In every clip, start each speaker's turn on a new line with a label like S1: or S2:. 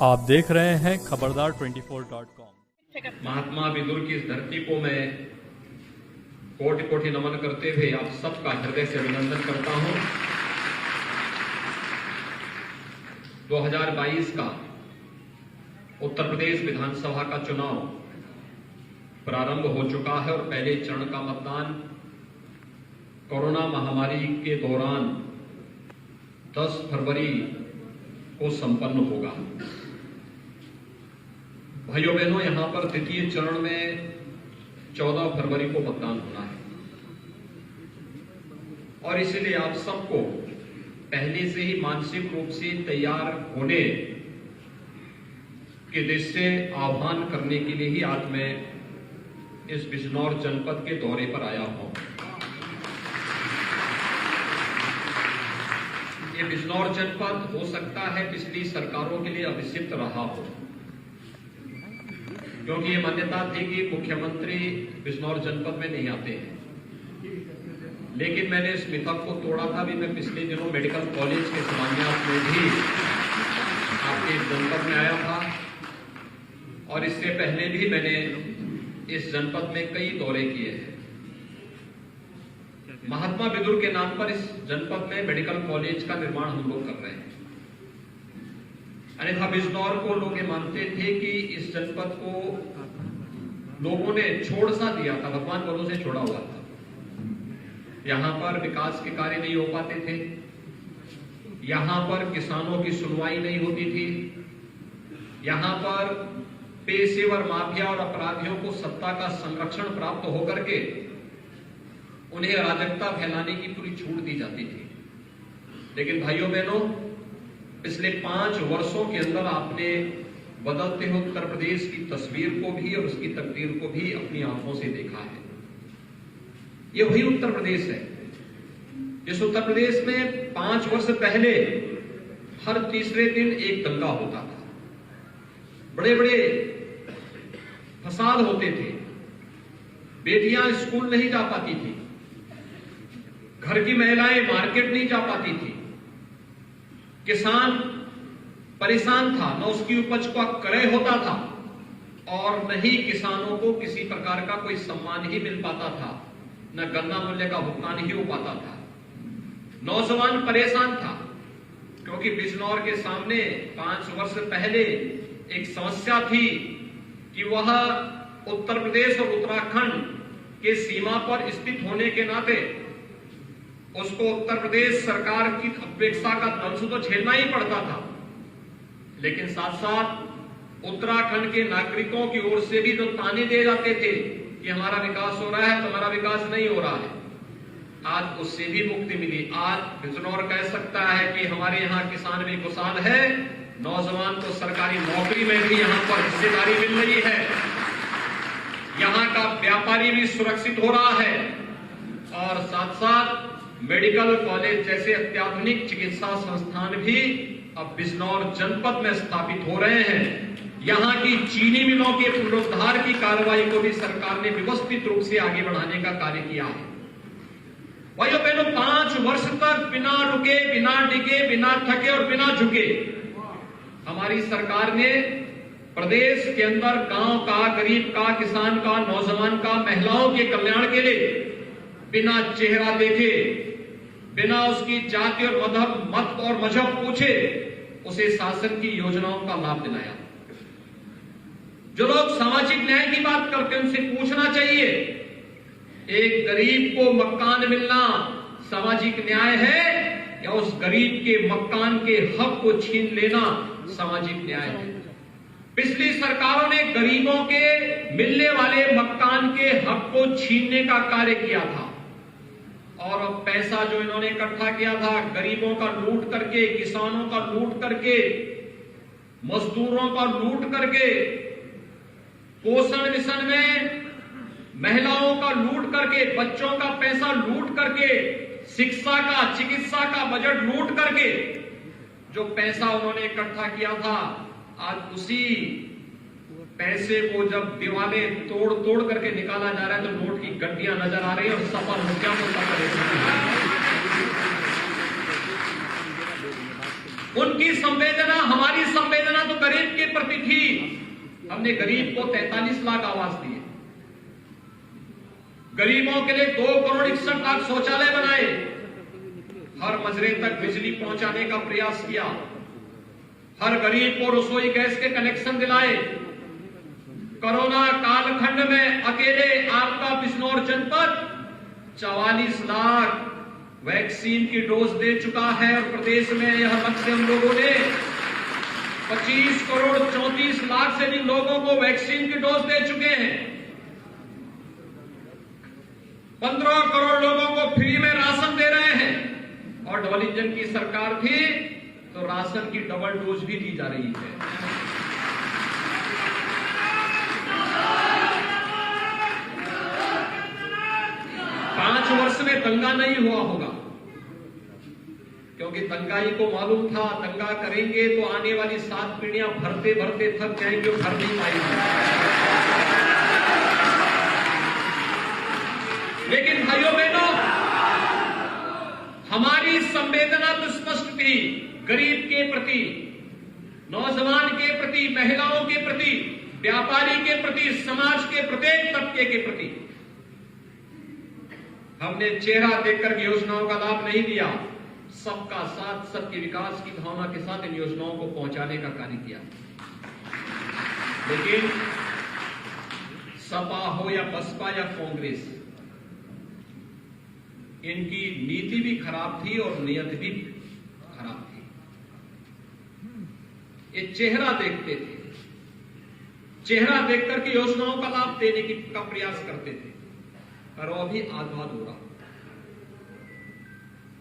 S1: आप देख रहे हैं खबरदार 24.com।
S2: महात्मा विदुर की इस धरती को मैं कोटि कोटि नमन करते हुए आप सबका हृदय से अभिनंदन करता हूं। 2022 का उत्तर प्रदेश विधानसभा का चुनाव प्रारंभ हो चुका है और पहले चरण का मतदान कोरोना महामारी के दौरान 10 फरवरी को संपन्न होगा। भाइयों बहनों, यहां पर द्वितीय चरण में 14 फरवरी को मतदान होना है और इसलिए आप सबको पहले से ही मानसिक रूप से तैयार होने के दृष्टि से आह्वान करने के लिए ही आज मैं इस बिजनौर जनपद के दौरे पर आया हूं। ये बिजनौर जनपद हो सकता है पिछली सरकारों के लिए अभिषिक्त रहा हो, क्योंकि ये मान्यता थी कि मुख्यमंत्री बिजनौर जनपद में नहीं आते हैं। लेकिन मैंने इस मिथक को तोड़ा था भी। मैं पिछले दिनों मेडिकल कॉलेज के शिलान्यास में भी आपके जनपद में आया था और इससे पहले भी मैंने इस जनपद में कई दौरे किए हैं। महात्मा विदुर के नाम पर इस जनपद में मेडिकल कॉलेज का निर्माण हम लोग कर रहे हैं। अन्यथा बिजनौर को लोग ये मानते थे कि इस जनपद को लोगों ने छोड़ सा दिया था, भगवान बलों से छोड़ा हुआ था। यहां पर विकास के कार्य नहीं हो पाते थे, यहां पर किसानों की सुनवाई नहीं होती थी, यहां पर पेशेवर माफिया और अपराधियों को सत्ता का संरक्षण प्राप्त होकर के उन्हें अराजकता फैलाने की पूरी छूट दी जाती थी। लेकिन भाइयों बहनों, पिछले 5 वर्षों के अंदर आपने बदलते हुए उत्तर प्रदेश की तस्वीर को भी और उसकी तकदीर को भी अपनी आंखों से देखा है। यह वही उत्तर प्रदेश है जिस उत्तर प्रदेश में 5 वर्ष पहले हर तीसरे दिन एक दंगा होता था, बड़े बड़े फसाद होते थे, बेटियां स्कूल नहीं जा पाती थी, घर की महिलाएं मार्केट नहीं जा पाती थी, किसान परेशान था, न उसकी उपज का क्रय होता था और न ही किसानों को किसी प्रकार का कोई सम्मान ही मिल पाता था, न गन्ना मूल्य का भुगतान ही हो पाता था। नौजवान परेशान था क्योंकि बिजनौर के सामने 5 वर्ष पहले एक समस्या थी कि वह उत्तर प्रदेश और उत्तराखंड के सीमा पर स्थित होने के नाते उसको उत्तर प्रदेश सरकार की अपेक्षा का दंश तो झेलना ही पड़ता था, लेकिन साथ साथ उत्तराखंड के नागरिकों की ओर से भी जो ताने दिए जाते थे कि हमारा विकास हो रहा है, तुम्हारा विकास नहीं हो रहा है, आज उससे भी मुक्ति मिली। आज बिजनौर कह सकता है कि हमारे यहाँ किसान भी खुशहाल है, नौजवान को सरकारी नौकरी में भी यहाँ पर हिस्सेदारी मिल रही है, यहाँ का व्यापारी भी सुरक्षित हो रहा है और साथ साथ मेडिकल कॉलेज जैसे अत्याधुनिक चिकित्सा संस्थान भी अब बिजनौर जनपद में स्थापित हो रहे हैं। यहाँ की चीनी मिलों के पुनरुद्धार की कार्रवाई को भी सरकार ने व्यवस्थित रूप से आगे बढ़ाने का कार्य किया है। भाइयों बहनों, 5 वर्ष तक बिना रुके, बिना डिगे, बिना थके और बिना झुके हमारी सरकार ने प्रदेश के अंदर गांव का, गरीब का, किसान का, नौजवान का, महिलाओं के कल्याण के लिए बिना चेहरा देखे, बिना उसकी जाति और मत और मजहब पूछे उसे शासन की योजनाओं का लाभ दिलाया। जो लोग सामाजिक न्याय की बात करते हैं उनसे पूछना चाहिए, एक गरीब को मकान मिलना सामाजिक न्याय है या उस गरीब के मकान के हक को छीन लेना सामाजिक न्याय है? पिछली सरकारों ने गरीबों के मिलने वाले मकान के हक को छीनने का कार्य किया था और अब पैसा जो इन्होंने इकट्ठा किया था गरीबों का लूट करके, किसानों का लूट करके, मजदूरों का लूट करके, पोषण मिशन में महिलाओं का लूट करके, बच्चों का पैसा लूट करके, शिक्षा का, चिकित्सा का बजट लूट करके जो पैसा उन्होंने इकट्ठा किया था, आज उसी पैसे को जब दीवाने तोड़ तोड़ करके निकाला जा रहा है तो नोट की गड्डियां नजर आ रही है और सपा मुखिया को उनकी संवेदना, हमारी संवेदना तो गरीब प्रति थी, हमने गरीब को 43 लाख आवास दिए, गरीबों के लिए 2,61,00,000 शौचालय बनाए, हर मजरे तक बिजली पहुंचाने का प्रयास किया, हर गरीब को रसोई गैस के कनेक्शन दिलाए। कोरोना कालखंड में अकेले आपका बिजनौर जनपद 44 लाख वैक्सीन की डोज दे चुका है और प्रदेश में यह लक्ष्य हम लोगों ने 25 करोड़ 34 लाख से भी लोगों को वैक्सीन की डोज दे चुके हैं। 15 करोड़ लोगों को फ्री में राशन दे रहे हैं और डबल इंजन की सरकार थी तो राशन की डबल डोज भी दी जा रही है। पांच वर्ष में दंगा नहीं हुआ होगा, क्योंकि दंगाई को मालूम था दंगा करेंगे तो आने वाली 7 पीढ़ियां भरते भरते थक जाएंगे और भर नहीं पाएंगे। लेकिन भाइयों बहनों, हमारी संवेदना तो स्पष्ट थी, गरीब के प्रति, नौजवान के प्रति, महिलाओं के प्रति, व्यापारी के प्रति, समाज के प्रत्येक तबके के प्रति। हमने चेहरा देखकर योजनाओं का लाभ नहीं दिया, सबका साथ, सबके विकास की भावना के साथ इन योजनाओं को पहुंचाने का कार्य किया। लेकिन सपा हो या बसपा या कांग्रेस, इनकी नीति भी खराब थी और नियत भी खराब थी। ये चेहरा देखते थे, चेहरा देखकर के योजनाओं का लाभ देने का प्रयास करते थे, और वो भी आधा अधूरा,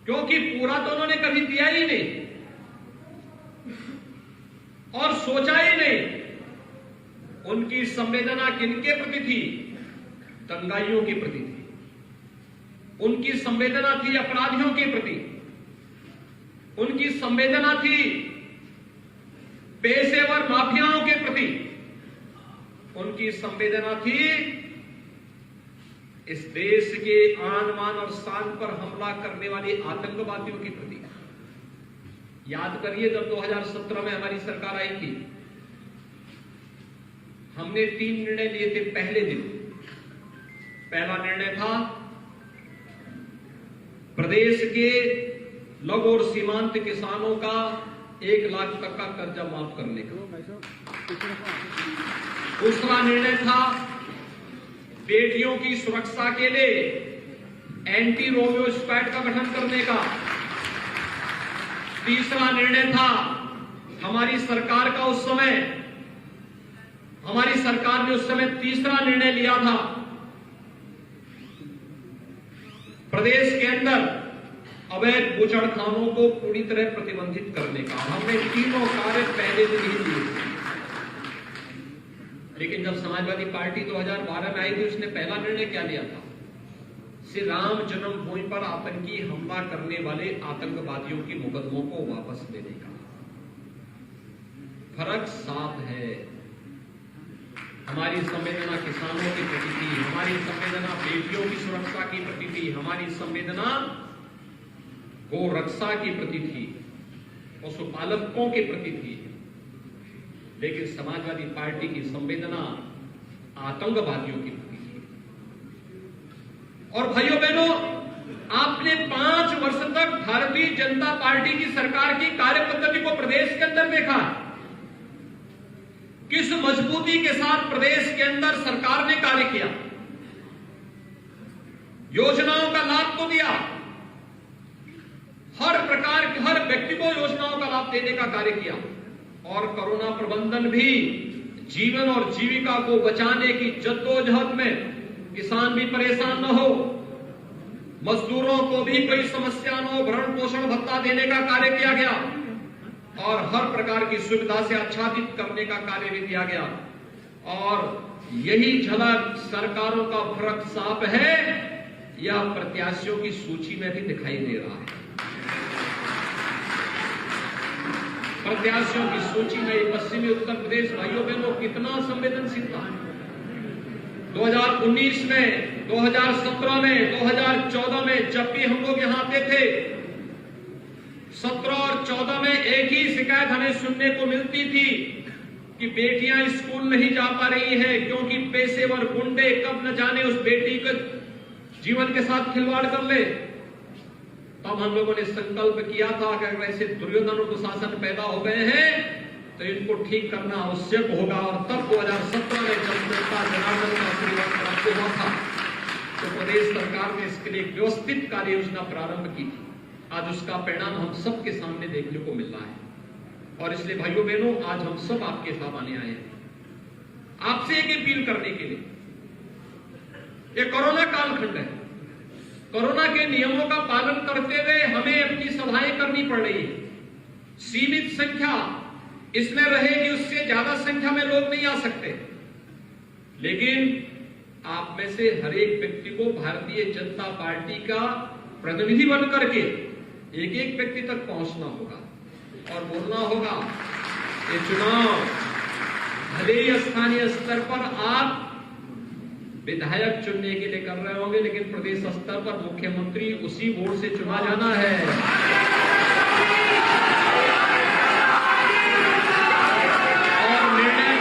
S2: क्योंकि पूरा तो उन्होंने कभी दिया ही नहीं और सोचा ही नहीं। उनकी संवेदना किनके प्रति थी? दंगाइयों के प्रति थी। उनकी संवेदना थी अपराधियों के प्रति, उनकी संवेदना थी पेशेवर माफियाओं के प्रति, उनकी संवेदना थी इस देश के आन बान और शान पर हमला करने वाले आतंकवादियों के प्रति। याद करिए, जब 2017 में हमारी सरकार आई थी, हमने 3 निर्णय लिए थे पहले दिन। पहला निर्णय था प्रदेश के लघु और सीमांत किसानों का 1 लाख तक का कर्जा माफ करने का। दूसरा निर्णय था बेटियों की सुरक्षा के लिए एंटी रोमियो स्क्वाड का गठन करने का। तीसरा निर्णय था हमारी सरकार ने उस समय तीसरा निर्णय लिया था, प्रदेश के अंदर अवैध बूचड़खानों को पूरी तरह प्रतिबंधित करने का। हमने तीनों कार्य पहले दिन ही किए। लेकिन जब समाजवादी पार्टी 2012 में आई थी, उसने पहला निर्णय क्या लिया था? श्री राम जन्मभूमि पर आतंकी हमला करने वाले आतंकवादियों की मुकदमों को वापस लेने का। फर्क साफ है। हमारी संवेदना किसानों के प्रति थी, हमारी संवेदना बेटियों की सुरक्षा की प्रति थी, हमारी संवेदना गौ रक्षा की प्रति थी, पशुपालकों के प्रति थी। लेकिन समाजवादी पार्टी की संवेदना आतंकवादियों की प्रति थी। और भाइयों बहनों, आपने 5 वर्ष तक भारतीय जनता पार्टी की सरकार की कार्य पद्धति को प्रदेश के अंदर देखा। किस मजबूती के साथ प्रदेश के अंदर सरकार ने कार्य किया, योजनाओं का लाभ तो दिया, हर प्रकार के हर व्यक्ति को योजनाओं का लाभ देने का कार्य किया, और कोरोना प्रबंधन भी, जीवन और जीविका को बचाने की जद्दोजहद में किसान भी परेशान न हो, मजदूरों को भी कोई समस्या न हो, भरण पोषण भत्ता देने का कार्य किया गया, और हर प्रकार की सुविधा से आच्छादित करने का कार्य भी किया गया। और यही झलक सरकारों का फर्क साफ है, यह प्रत्याशियों की सूची में भी दिखाई दे रहा है। प्रत्याशियों की सूची में पश्चिमी उत्तर प्रदेश भाइयों बहनों कितना संवेदनशील था। 2019 में, 2017 में, 2014 में जब भी हम लोग यहां आते थे, 17 और 14 में एक ही शिकायत हमें सुनने को मिलती थी कि बेटियां स्कूल नहीं जा पा रही हैं क्योंकि पेशेवर गुंडे कब न जाने उस बेटी के जीवन के साथ खिलवाड़ कर ले। तब हम लोगों ने संकल्प किया था कि अगर ऐसे दुर्योधन और दुशासन पैदा हो गए हैं तो इनको ठीक करना आवश्यक होगा। और तब 2017 में जब जनता जनार्दन का आशीर्वाद प्राप्त हुआ था तो प्रदेश सरकार ने इसके लिए एक व्यवस्थित कार्य योजना प्रारंभ की थी। आज उसका परिणाम हम सबके सामने देखने को मिल रहा है। और इसलिए भाइयों बहनों, आज हम सब आपके साथ आने आए हैं आपसे एक अपील करने के लिए। ये कोरोना कालखंड है, कोरोना के नियमों का पालन करते हुए हमें अपनी सभाएं करनी पड़ रही है। सीमित संख्या इसमें रहेगी, उससे ज्यादा संख्या में लोग नहीं आ सकते। लेकिन आप में से हर एक व्यक्ति को भारतीय जनता पार्टी का प्रतिनिधि बन करके एक एक व्यक्ति तक पहुंचना होगा और बोलना होगा। ये चुनाव भले ही स्थानीय स्तर पर आप विधायक चुनने के लिए कर रहे होंगे, लेकिन प्रदेश स्तर पर मुख्यमंत्री उसी वोट से चुना जाना है। और निर्णय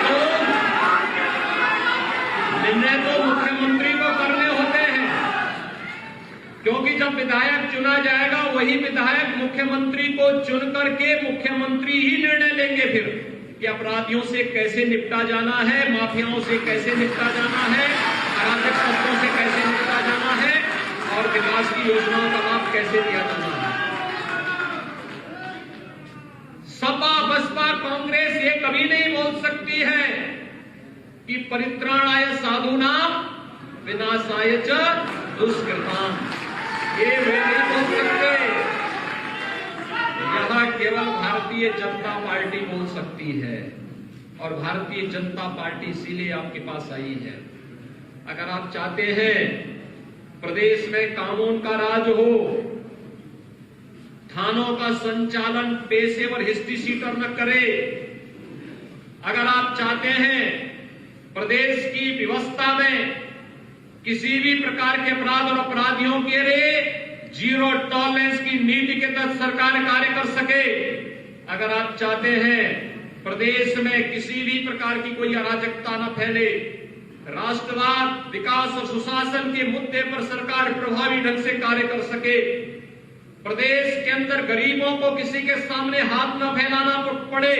S2: तो मुख्यमंत्री को करने होते हैं, क्योंकि जब विधायक चुना जाएगा वही विधायक मुख्यमंत्री को चुन करके मुख्यमंत्री ही निर्णय लेंगे फिर कि अपराधियों से कैसे निपटा जाना है, माफियाओं से कैसे निपटा जाना है, अराजक तत्वों से कैसे निपटा जाना है और विकास की योजनाओं का लाभ कैसे दिया जाना है। सपा बसपा कांग्रेस ये कभी नहीं बोल सकती है कि परित्राणाय साधूनां विनाशाय च दुष्कृतां। ये वे नहीं बोल सकते, यह केवल भारतीय जनता पार्टी बोल सकती है। और भारतीय जनता पार्टी इसीलिए आपके पास आई है। अगर आप चाहते हैं प्रदेश में कानून का राज हो, थानों का संचालन पेशेवर हिस्ट्री सीटर न करे, अगर आप चाहते हैं प्रदेश की व्यवस्था में किसी भी प्रकार के अपराध और अपराधियों के लिए जीरो टॉलरेंस की नीति के तहत सरकार कार्य कर सके, अगर आप चाहते हैं प्रदेश में किसी भी प्रकार की कोई अराजकता न फैले, राष्ट्रवाद, विकास और सुशासन के मुद्दे पर सरकार प्रभावी ढंग से कार्य कर सके, प्रदेश के अंदर गरीबों को किसी के सामने हाथ न फैलाना पड़े,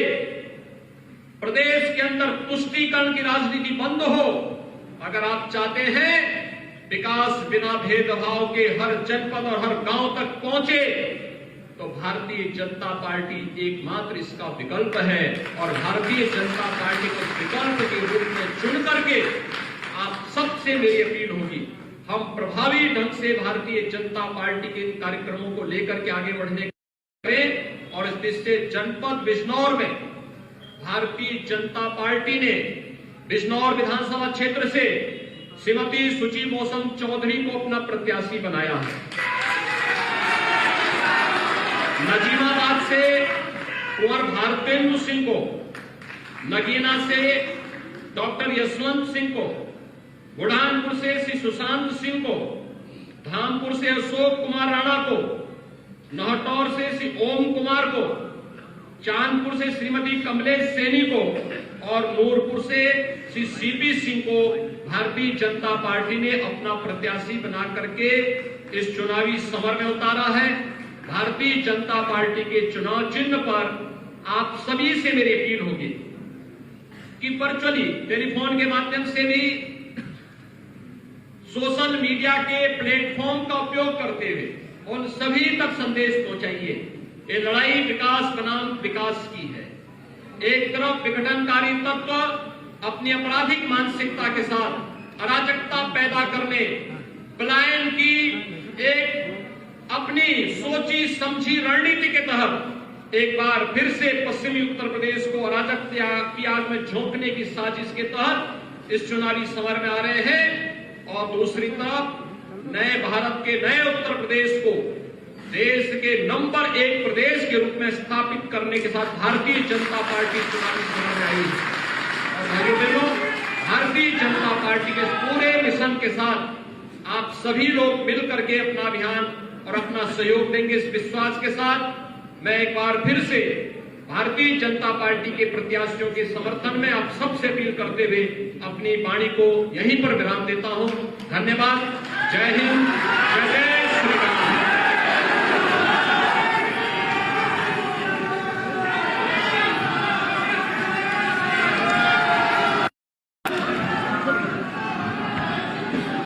S2: प्रदेश के अंदर तुष्टीकरण की राजनीति बंद हो, अगर आप चाहते हैं विकास बिना भेदभाव के हर जनपद और हर गांव तक पहुंचे, तो भारतीय जनता पार्टी एकमात्र इसका विकल्प है। और भारतीय जनता पार्टी को विकल्प के रूप में चुन करके आप सबसे मेरी अपील होगी, हम प्रभावी ढंग से भारतीय जनता पार्टी के कार्यक्रमों को लेकर के आगे बढ़ने करें। और इस दृष्टि से जनपद बिजनौर में भारतीय जनता पार्टी ने बिजनौर विधानसभा क्षेत्र से श्रीमती सुची मौसम चौधरी को अपना प्रत्याशी बनाया है। नजीमाबाद से कुंवर भारतेंदु सिंह को, नगीना से डॉक्टर यशवंत सिंह को, बुढ़ानपुर से श्री सुशांत सिंह को, धामपुर से अशोक कुमार राणा को, नहटौर से श्री ओम कुमार को, चांदपुर से श्रीमती कमलेश सैनी को और नूरपुर से श्री सीपी सिंह को भारतीय जनता पार्टी ने अपना प्रत्याशी बना करके इस चुनावी समर में उतारा है। भारतीय जनता पार्टी के चुनाव चिन्ह पर आप सभी से मेरी अपील होगी कि वर्चुअली टेलीफोन के माध्यम से भी सोशल मीडिया के प्लेटफॉर्म का उपयोग करते हुए उन सभी तक संदेश पहुंचाइए। ये लड़ाई विकास बनाम विकास की है। एक तरफ विघटनकारी तत्व अपनी आपराधिक मानसिकता के साथ अराजकता पैदा करने, पलायन की एक अपनी सोची समझी रणनीति के तहत एक बार फिर से पश्चिमी उत्तर प्रदेश को अराजकता की आग में झोंकने की साजिश के तहत इस चुनावी समर में आ रहे हैं। और दूसरी तरफ नए भारत के नए उत्तर प्रदेश को देश के नंबर 1 प्रदेश के रूप में स्थापित करने के साथ भारतीय जनता पार्टी चुनावी समर में आई है। और भाइयों बहनों, भारतीय जनता पार्टी के पूरे मिशन के साथ आप सभी लोग मिलकर के अपना अभियान और अपना सहयोग देंगे। इस विश्वास के साथ मैं एक बार फिर से भारतीय जनता पार्टी के प्रत्याशियों के समर्थन में आप सबसे अपील करते हुए अपनी वाणी को यहीं पर विराम देता हूं। धन्यवाद। जय हिंद, जय जय